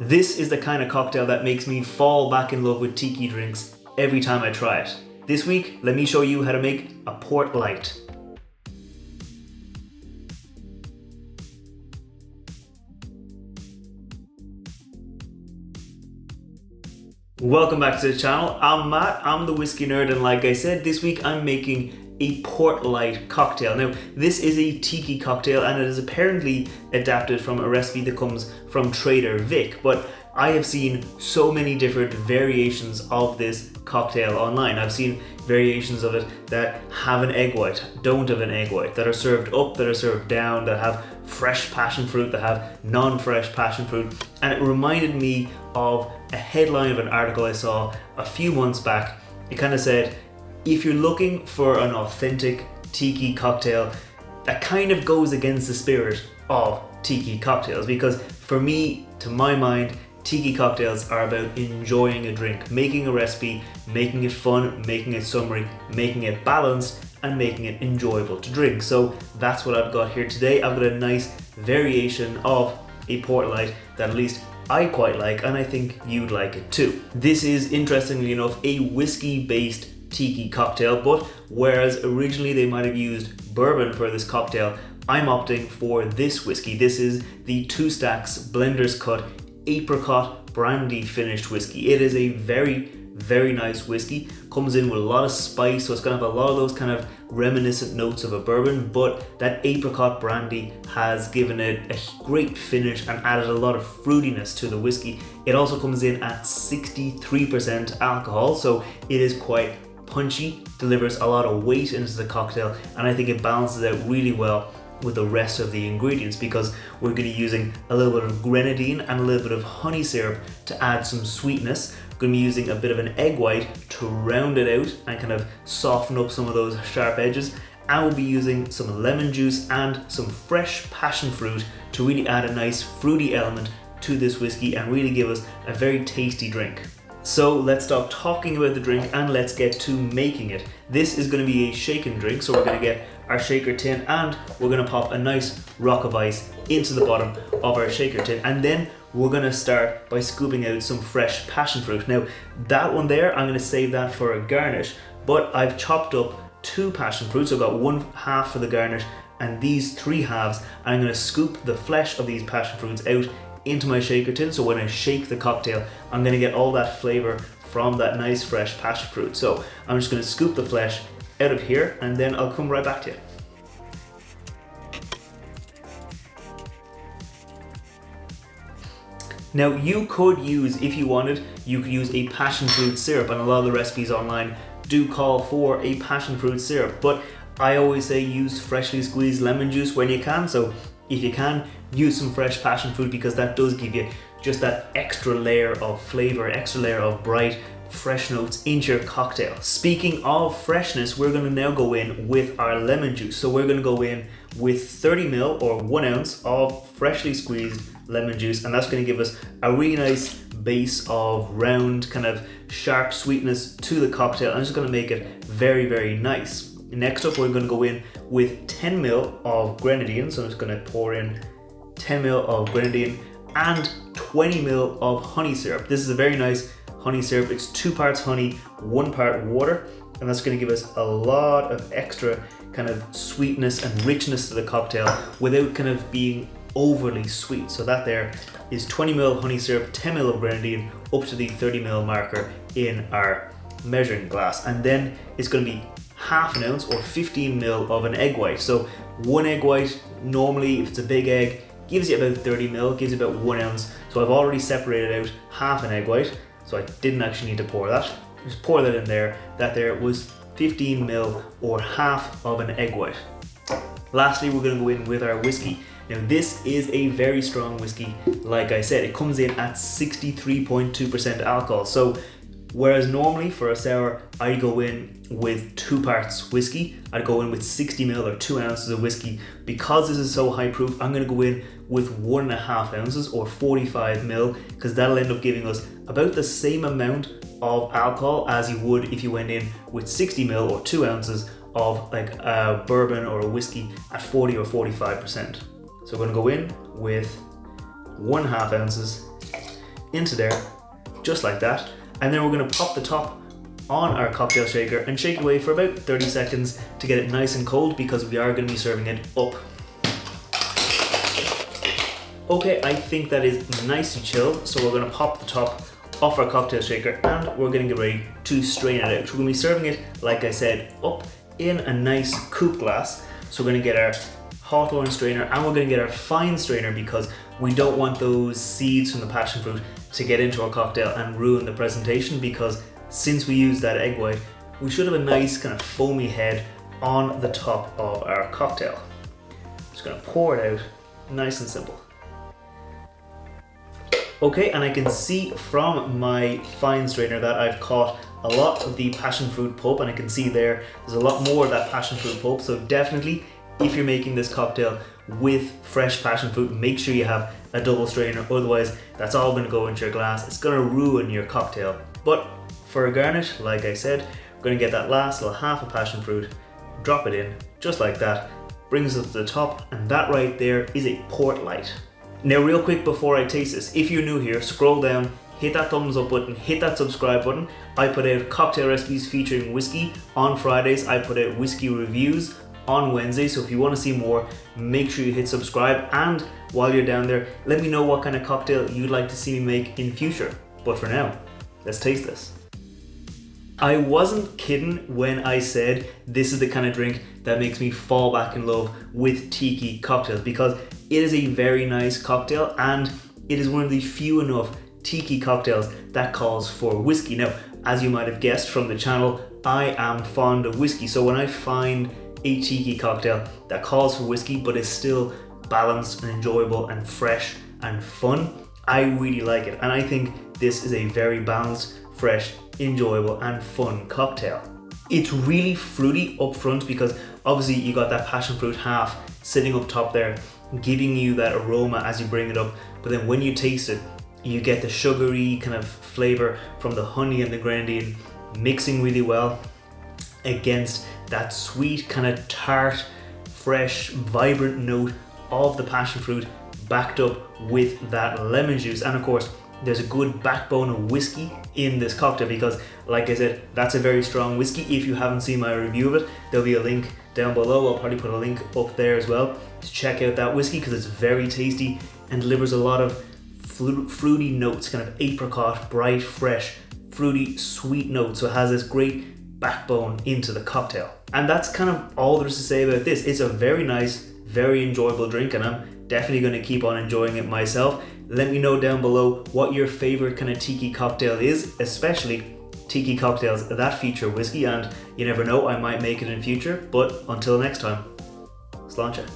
This is the kind of cocktail that makes me fall back in love with tiki drinks every time I try it. This week, let me show you how to make a Port Light. Welcome back to the channel. I'm Matt, I'm the whiskey nerd, and like I said, this week I'm making a Port Light cocktail. Now, this is a tiki cocktail and it is apparently adapted from a recipe that comes from Trader Vic, but I have seen so many different variations of this cocktail online. I've seen variations of it that have an egg white, don't have an egg white, that are served up, that are served down, that have fresh passion fruit, that have non-fresh passion fruit, and it reminded me of a headline of an article I saw a few months back. It kind of said, if you're looking for an authentic tiki cocktail that kind of goes against the spirit of tiki cocktails, because for me, to my mind, tiki cocktails are about enjoying a drink, making a recipe, making it fun, making it summery, making it balanced, and making it enjoyable to drink. So that's what I've got here today. I've got a nice variation of a Port Light that at least I quite like, and I think you'd like it too. This is, interestingly enough, a whiskey-based tiki cocktail, but whereas originally they might have used bourbon for this cocktail, I'm opting for this whiskey. This is the Two Stacks Blender's Cut Apricot Brandy finished whiskey. It is a very, very nice whiskey. Comes in with a lot of spice, so it's gonna have a lot of those kind of reminiscent notes of a bourbon, but that apricot brandy has given it a great finish and added a lot of fruitiness to the whiskey. It also comes in at 63% alcohol, so it is quite punchy, delivers a lot of weight into the cocktail, and I think it balances out really well with the rest of the ingredients, because we're going to be using a little bit of grenadine and a little bit of honey syrup to add some sweetness. We're going to be using a bit of an egg white to round it out and kind of soften up some of those sharp edges, and we'll be using some lemon juice and some fresh passion fruit to really add a nice fruity element to this whiskey and really give us a very tasty drink. So let's stop talking about the drink and let's get to making it. This is going to be a shaken drink, so we're going to get our shaker tin and we're going to pop a nice rock of ice into the bottom of our shaker tin, and then we're going to start by scooping out some fresh passion fruit. Now that one there, I'm going to save that for a garnish, but I've chopped up 2 passion fruits. So I've got 1/2 for the garnish and these 3 halves, and I'm going to scoop the flesh of these passion fruits out into my shaker tin, so when I shake the cocktail I'm going to get all that flavor from that nice fresh passion fruit. So I'm just going to scoop the flesh out of here and then I'll come right back to you. Now you could use, if you wanted, you could use a passion fruit syrup, and a lot of the recipes online do call for a passion fruit syrup, but I always say use freshly squeezed lemon juice when you can. So if you can, use some fresh passion fruit, because that does give you just that extra layer of flavor, extra layer of bright, fresh notes into your cocktail. Speaking of freshness, we're going to now go in with our lemon juice. So we're going to go in with 30 ml or 1 ounce of freshly squeezed lemon juice, and that's going to give us a really nice base of round, kind of sharp sweetness to the cocktail, and it's going to make it very, very nice. Next up, we're going to go in with 10 ml of grenadine. So I'm just going to pour in 10 ml of grenadine and 20 ml of honey syrup. This is a very nice honey syrup. It's 2 parts honey, 1 part water, and that's going to give us a lot of extra kind of sweetness and richness to the cocktail without kind of being overly sweet. So that there is 20 ml honey syrup, 10 ml of grenadine, up to the 30 ml marker in our measuring glass, and then it's going to be 1/2 ounce or 15 ml of an egg white. So 1 egg white, normally if it's a big egg, gives you about 30 ml, gives you about 1 ounce. So I've already separated out 1/2 an egg white, so I didn't actually need to pour that. Just pour that in there. That there was 15 ml or 1/2 of an egg white. Lastly, we're going to go in with our whiskey. Now this is a very strong whiskey. Like I said, it comes in at 63.2% alcohol. So whereas normally for a sour, I'd go in with 2 parts whiskey, I'd go in with 60 ml or 2 ounces of whiskey. Because this is so high proof, I'm going to go in with 1.5 ounces or 45 ml, because that'll end up giving us about the same amount of alcohol as you would if you went in with 60 ml or 2 ounces of like a bourbon or a whiskey at 40 or 45%. So we're going to go in with 1.5 ounces into there, just like that. And then we're gonna pop the top on our cocktail shaker and shake it away for about 30 seconds to get it nice and cold, because we are gonna be serving it up. Okay, I think that is nicely chilled, so we're gonna pop the top off our cocktail shaker and we're gonna get ready to strain it out. We're gonna be serving it, like I said, up in a nice coupe glass. So we're gonna get our Hawthorne strainer and we're gonna get our fine strainer, because we don't want those seeds from the passion fruit to get into our cocktail and ruin the presentation, because since we use that egg white, we should have a nice kind of foamy head on the top of our cocktail. Just gonna pour it out, nice and simple. Okay, and I can see from my fine strainer that I've caught a lot of the passion fruit pulp, and I can see there's a lot more of that passion fruit pulp. So definitely, if you're making this cocktail with fresh passion fruit, make sure you have a double strainer, otherwise that's all gonna go into your glass. It's gonna ruin your cocktail. But for a garnish, like I said, we're gonna get that last little half of passion fruit, drop it in, just like that, brings it to the top, and that right there is a port light. Now real quick before I taste this, if you're new here, scroll down, hit that thumbs up button, hit that subscribe button. I put out cocktail recipes featuring whiskey on Fridays. I put out whiskey reviews on Wednesday. So if you want to see more, make sure you hit subscribe. And while you're down there, let me know what kind of cocktail you'd like to see me make in future. But for now, let's taste this. I wasn't kidding when I said this is the kind of drink that makes me fall back in love with tiki cocktails, because it is a very nice cocktail and it is one of the few enough tiki cocktails that calls for whiskey. Now, as you might have guessed from the channel, I am fond of whiskey. So when I find a tiki cocktail that calls for whiskey but is still balanced and enjoyable and fresh and fun, I really like it. And I think this is a very balanced, fresh, enjoyable and fun cocktail. It's really fruity up front, because obviously you got that passion fruit half sitting up top there, giving you that aroma as you bring it up. But then when you taste it, you get the sugary kind of flavor from the honey and the grenadine mixing really well against that sweet kind of tart, fresh, vibrant note of the passion fruit, backed up with that lemon juice. And of course, there's a good backbone of whiskey in this cocktail, because like I said, that's a very strong whiskey. If you haven't seen my review of it, there'll be a link down below. I'll probably put a link up there as well to check out that whiskey, because it's very tasty and delivers a lot of fruity notes, kind of apricot, bright, fresh, fruity, sweet notes. So it has this great backbone into the cocktail. And that's kind of all there is to say about this. It's a very nice, very enjoyable drink, and I'm definitely going to keep on enjoying it myself. Let me know down below what your favorite kind of tiki cocktail is, especially tiki cocktails that feature whiskey, and you never know, I might make it in future. But until next time, sláinte.